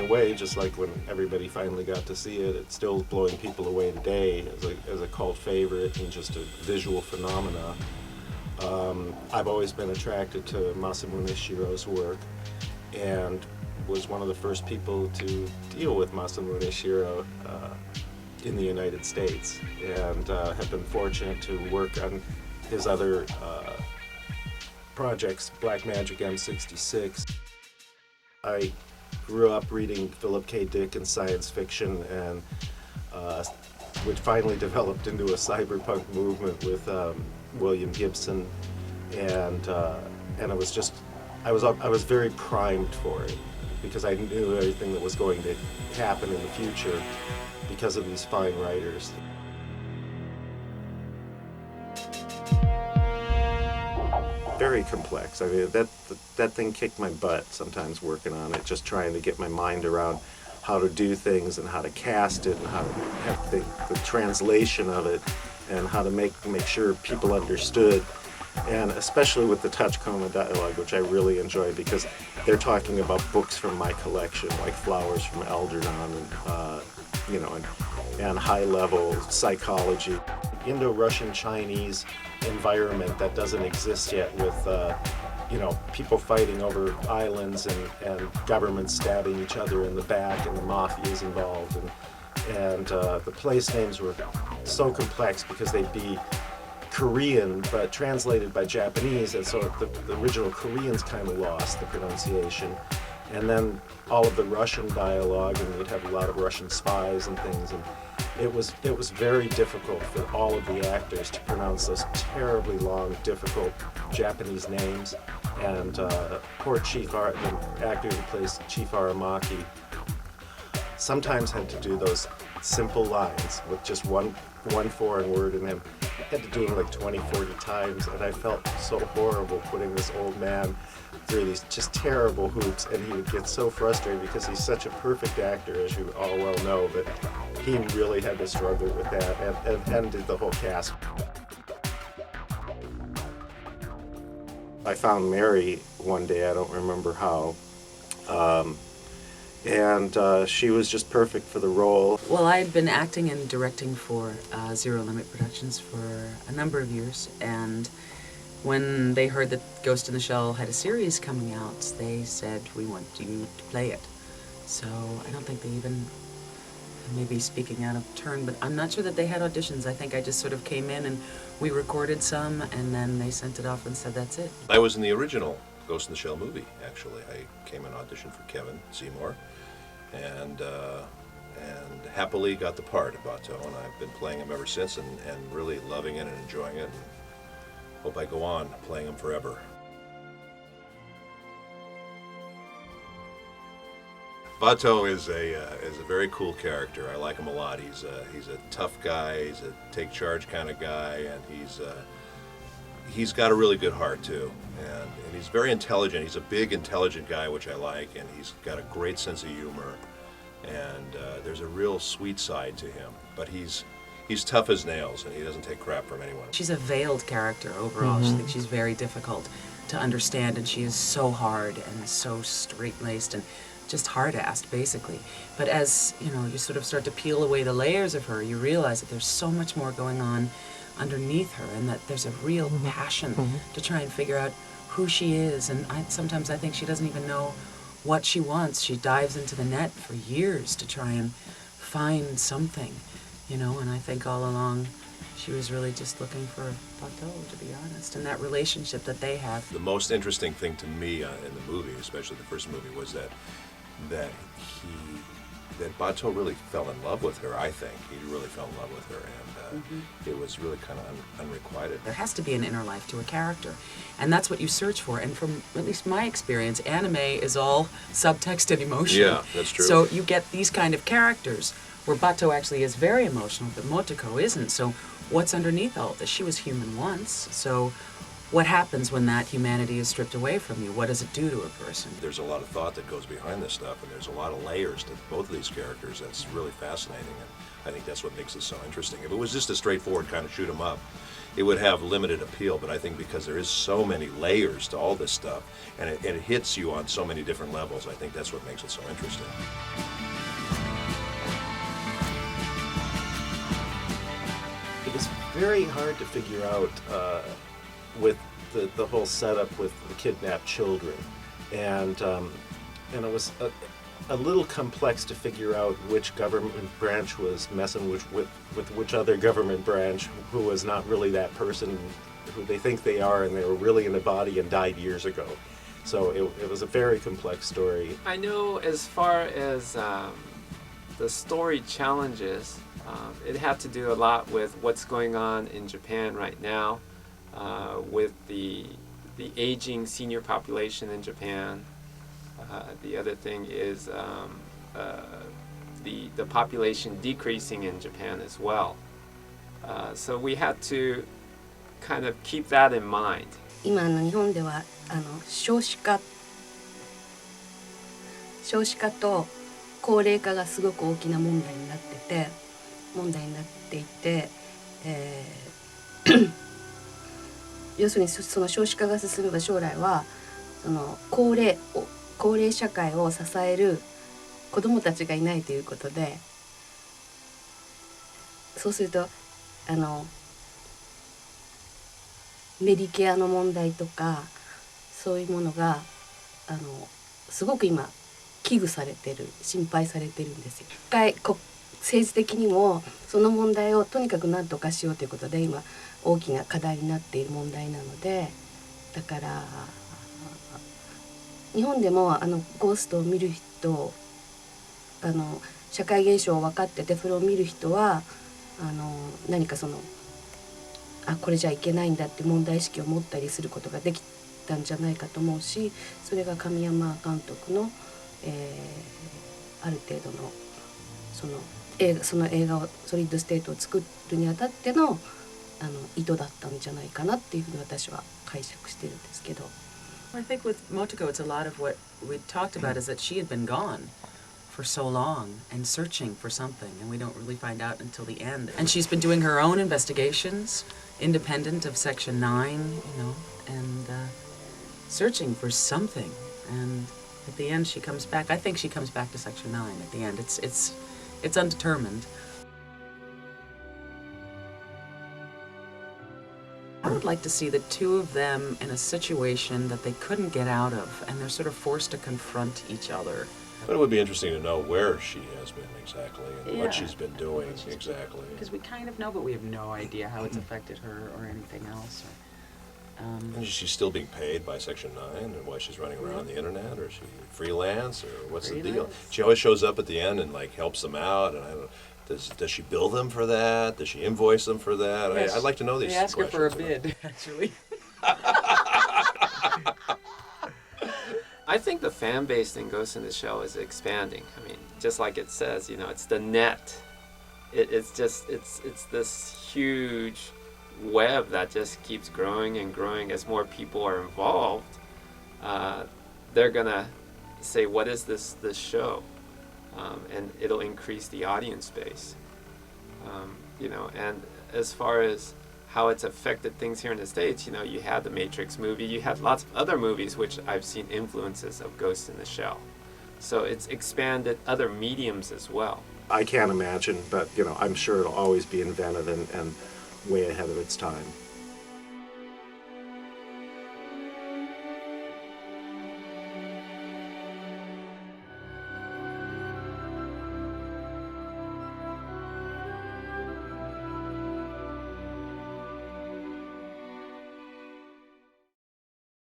away, just like when everybody finally got to see it. It's still blowing people away today as a cult favorite and just a visual phenomena. I've always been attracted to Masamune Shirow's work, and was one of the first people to deal with Masamune Shirow in the United States, and have been fortunate to work on his other projects, Black Magic M66. I grew up reading Philip K. Dick and science fiction, and which finally developed into a cyberpunk movement with William Gibson, and it was just, I was very primed for it because I knew everything that was going to happen in the future because of these fine writers. Very complex. I mean, that thing kicked my butt sometimes working on it, just trying to get my mind around how to do things and how to cast it and how to have the translation of it and how to make sure people understood. And especially with the Tachikoma dialogue, which I really enjoy because they're talking about books from my collection, like Flowers from Algernon, and high-level psychology. Indo-Russian-Chinese environment that doesn't exist yet with, people fighting over islands and governments stabbing each other in the back and the mafia's involved. And the place names were so complex because they'd be Korean but translated by Japanese, and so the original Koreans kind of lost the pronunciation. And then all of the Russian dialogue, and we'd have a lot of Russian spies and things, and it was very difficult for all of the actors to pronounce those terribly long, difficult Japanese names. And poor the actor who plays Chief Aramaki, sometimes had to do those simple lines with just one foreign word in him. I had to do them like 20, 40 times, and I felt so horrible putting this old man through these just terrible hoops, and he would get so frustrated because he's such a perfect actor, as you all well know, but he really had to struggle with that, and did the whole cast. I found Mary one day, I don't remember how, and she was just perfect for the role. Well, I had been acting and directing for Zero Limit Productions for a number of years, and when they heard that Ghost in the Shell had a series coming out, they said, "We want you to play it." So I don't think they even, maybe speaking out of turn, but I'm not sure that they had auditions. I think I just sort of came in and we recorded some, and then they sent it off and said, "That's it." I was in the original Ghost in the Shell movie, actually. I came and auditioned for Kevin Seymour, and happily got the part of Batou, and I've been playing him ever since, and really loving it and enjoying it, and hope I go on playing him forever. Batou is a very cool character. I like him a lot. He's a tough guy. He's a take charge kind of guy, and he's got a really good heart too. And he's very intelligent. He's a big, intelligent guy, which I like, and he's got a great sense of humor. And there's a real sweet side to him. But he's tough as nails, and he doesn't take crap from anyone. She's a veiled character overall. I think she's very difficult to understand, and she is so hard and so straight-laced and just hard-assed, basically. But as you sort of start to peel away the layers of her, you realize that there's so much more going on underneath her, and that there's a real passion to try and figure out who she is. And sometimes I think she doesn't even know what she wants. She dives into the net for years to try and find something, and I think all along she was really just looking for Batou, to be honest, and that relationship that they have. The most interesting thing to me in the movie, especially the first movie, was that Batou really fell in love with her. I think he really fell in love with her, and it was really kind of unrequited. There has to be an inner life to a character, and that's what you search for. And from at least my experience, anime is all subtext and emotion. Yeah, that's true. So you get these kind of characters where Batou actually is very emotional, but Motoko isn't. So what's underneath all of this? She was human once, so what happens when that humanity is stripped away from you? What does it do to a person? There's a lot of thought that goes behind this stuff, and there's a lot of layers to both of these characters that's really fascinating, and I think that's what makes it so interesting. If it was just a straightforward kind of shoot 'em up, it would have limited appeal, but I think because there is so many layers to all this stuff, and it hits you on so many different levels, I think that's what makes it so interesting. It was very hard to figure out with the whole setup with the kidnapped children, and it was a little complex to figure out which government branch was messing with which other government branch who was not really that person who they think they are, and they were really in the body and died years ago. So it was a very complex story. I know as far as the story challenges, it had to do a lot with what's going on in Japan right now, with the aging senior population in Japan. The other thing is the population decreasing in Japan as well. So we had to kind of keep that in mind. 今日本では少子化と高齢化がすごく大きな問題になっていて、要するにその少子化が進めば将来はその高齢社会を支える子どもたちがいないということで、そうするとメディケアの問題とかそういうものがすごく今危惧されてる、心配されてるんですよ。政治的にもその問題をとにかく何とかしようということで今大きな課題になっている問題なので、だから日本でもゴーストを見る人、社会現象を分かっててそれを見る人は何かこれじゃいけないんだって問題意識を持ったりすることができたんじゃないかと思うし、それが神山監督の、ある程度のその映画をソリッドステートを作るにあたっての意図だったんじゃないかなっていうふうに私は解釈してるんですけど。I think with Motoko, it's a lot of what we talked about is that she had been gone for so long and searching for something, and we don't really find out until the end. And she's been doing her own investigations, independent of Section 9, and searching for something. And at the end, she comes back. I think she comes back to Section 9 at the end. It's undetermined. I would like to see the two of them in a situation that they couldn't get out of, and they're sort of forced to confront each other. But it would be interesting to know where she has been exactly and Yeah. what she's been doing exactly. Because we kind of know, but we have no idea how it's affected her or anything else. And is she still being paid by Section 9 and why she's running around the internet, or is she freelance, or what's the deal? Freelance. She always shows up at the end and helps them out, and I don't know. Does she bill them for that? Does she invoice them for that? Yes. I'd like to know these They ask her for a questions. bid, actually. I think the fan base in Ghost in the Shell is expanding. I mean, just like it says, it's the net. It's this huge web that just keeps growing and growing as more people are involved. They're gonna say, what is this show? And it'll increase the audience base. And as far as how it's affected things here in the States, you had the Matrix movie, you had lots of other movies which I've seen influences of Ghost in the Shell. So it's expanded other mediums as well. I can't imagine, but I'm sure it'll always be inventive and way ahead of its time.